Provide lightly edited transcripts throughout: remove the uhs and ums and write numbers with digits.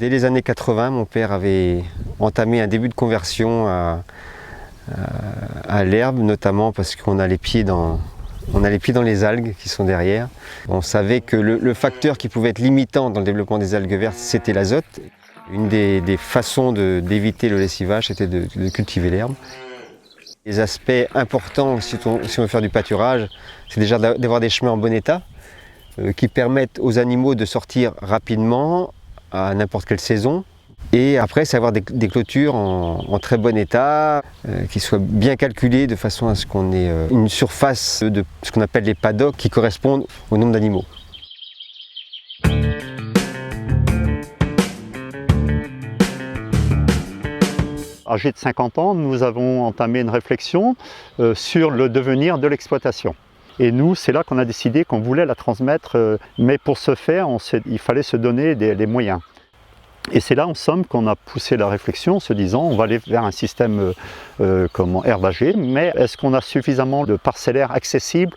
Dès les années 80, mon père avait entamé un début de conversion à l'herbe, notamment parce qu'on a les pieds dans les algues qui sont derrière. On savait que le facteur qui pouvait être limitant dans le développement des algues vertes, c'était l'azote. Une des façons d'éviter le lessivage, c'était de cultiver l'herbe. Les aspects importants, si on veut faire du pâturage, c'est déjà d'avoir des chemins en bon état, qui permettent aux animaux de sortir rapidement, à n'importe quelle saison. Et après, c'est avoir des clôtures en très bon état, qui soient bien calculées de façon à ce qu'on ait une surface de ce qu'on appelle les paddocks qui correspondent au nombre d'animaux. Âgés de 50 ans, nous avons entamé une réflexion sur le devenir de l'exploitation. Et nous, c'est là qu'on a décidé qu'on voulait la transmettre, mais pour ce faire, il fallait se donner les moyens. Et c'est là, en somme, qu'on a poussé la réflexion en se disant on va aller vers un système herbagé, mais est-ce qu'on a suffisamment de parcellaire accessible?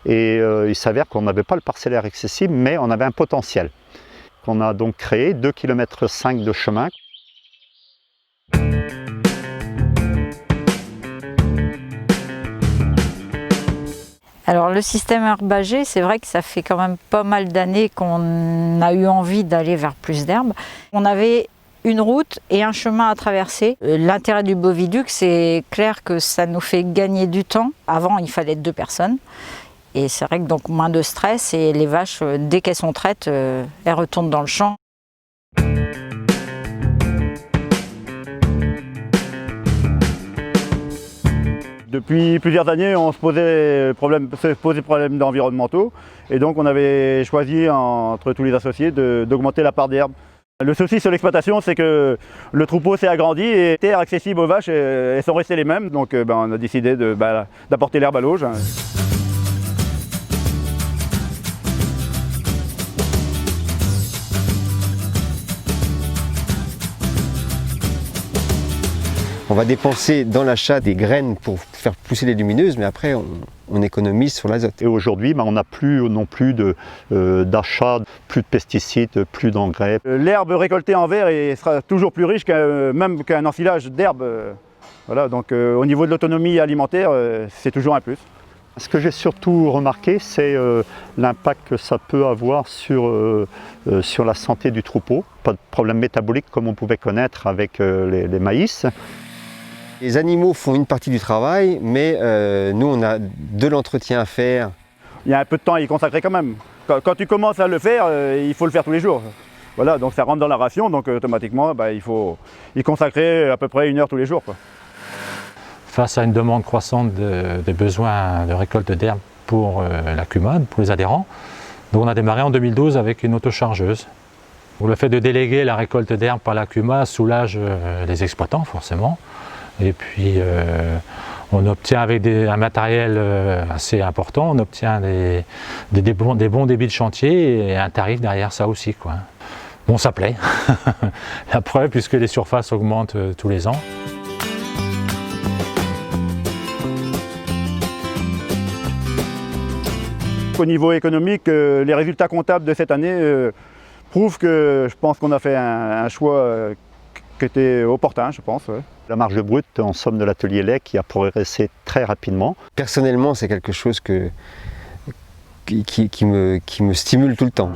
Et il s'avère qu'on n'avait pas le parcellaire accessible, mais on avait un potentiel. On a donc créé 2,5 km de chemin. Alors le système herbagé, c'est vrai que ça fait quand même pas mal d'années qu'on a eu envie d'aller vers plus d'herbe. On avait une route et un chemin à traverser. L'intérêt du boviduc, c'est clair que ça nous fait gagner du temps. Avant, il fallait 2 personnes. Et c'est vrai que donc moins de stress et les vaches, dès qu'elles sont traites, elles retournent dans le champ. Depuis plusieurs années, on se posait problèmes environnementaux et donc on avait choisi entre tous les associés d'augmenter la part d'herbe. Le souci sur l'exploitation, c'est que le troupeau s'est agrandi et les terres accessibles aux vaches elles sont restées les mêmes, donc on a décidé d'apporter l'herbe à l'auge. On va dépenser dans l'achat des graines pour faire pousser les lumineuses, mais après on économise sur l'azote. Et aujourd'hui, on n'a plus non plus d'achat, plus de pesticides, plus d'engrais. L'herbe récoltée en verre sera toujours plus riche même qu'un ensilage d'herbe. Voilà, donc au niveau de l'autonomie alimentaire, c'est toujours un plus. Ce que j'ai surtout remarqué, c'est l'impact que ça peut avoir sur la santé du troupeau. Pas de problème métabolique comme on pouvait connaître avec les maïs. Les animaux font une partie du travail, mais nous on a de l'entretien à faire. Il y a un peu de temps à y consacrer quand même. Quand tu commences à le faire, il faut le faire tous les jours. Voilà, donc ça rentre dans la ration, donc automatiquement il faut y consacrer à peu près 1 heure tous les jours, quoi. Face à une demande croissante des besoins de récolte d'herbe pour la CUMA, pour les adhérents, donc on a démarré en 2012 avec une autochargeuse. Le fait de déléguer la récolte d'herbe par la CUMA soulage les exploitants forcément. Et puis on obtient avec un matériel assez important, on obtient des bons débits de chantier et un tarif derrière ça aussi, quoi. Bon, ça plaît, la preuve puisque les surfaces augmentent tous les ans. Au niveau économique, les résultats comptables de cette année prouvent que je pense qu'on a fait un choix qui était opportun, je pense. Ouais. La marge brute, en somme, de l'atelier lait qui a progressé très rapidement. Personnellement, c'est quelque chose qui me stimule tout le temps.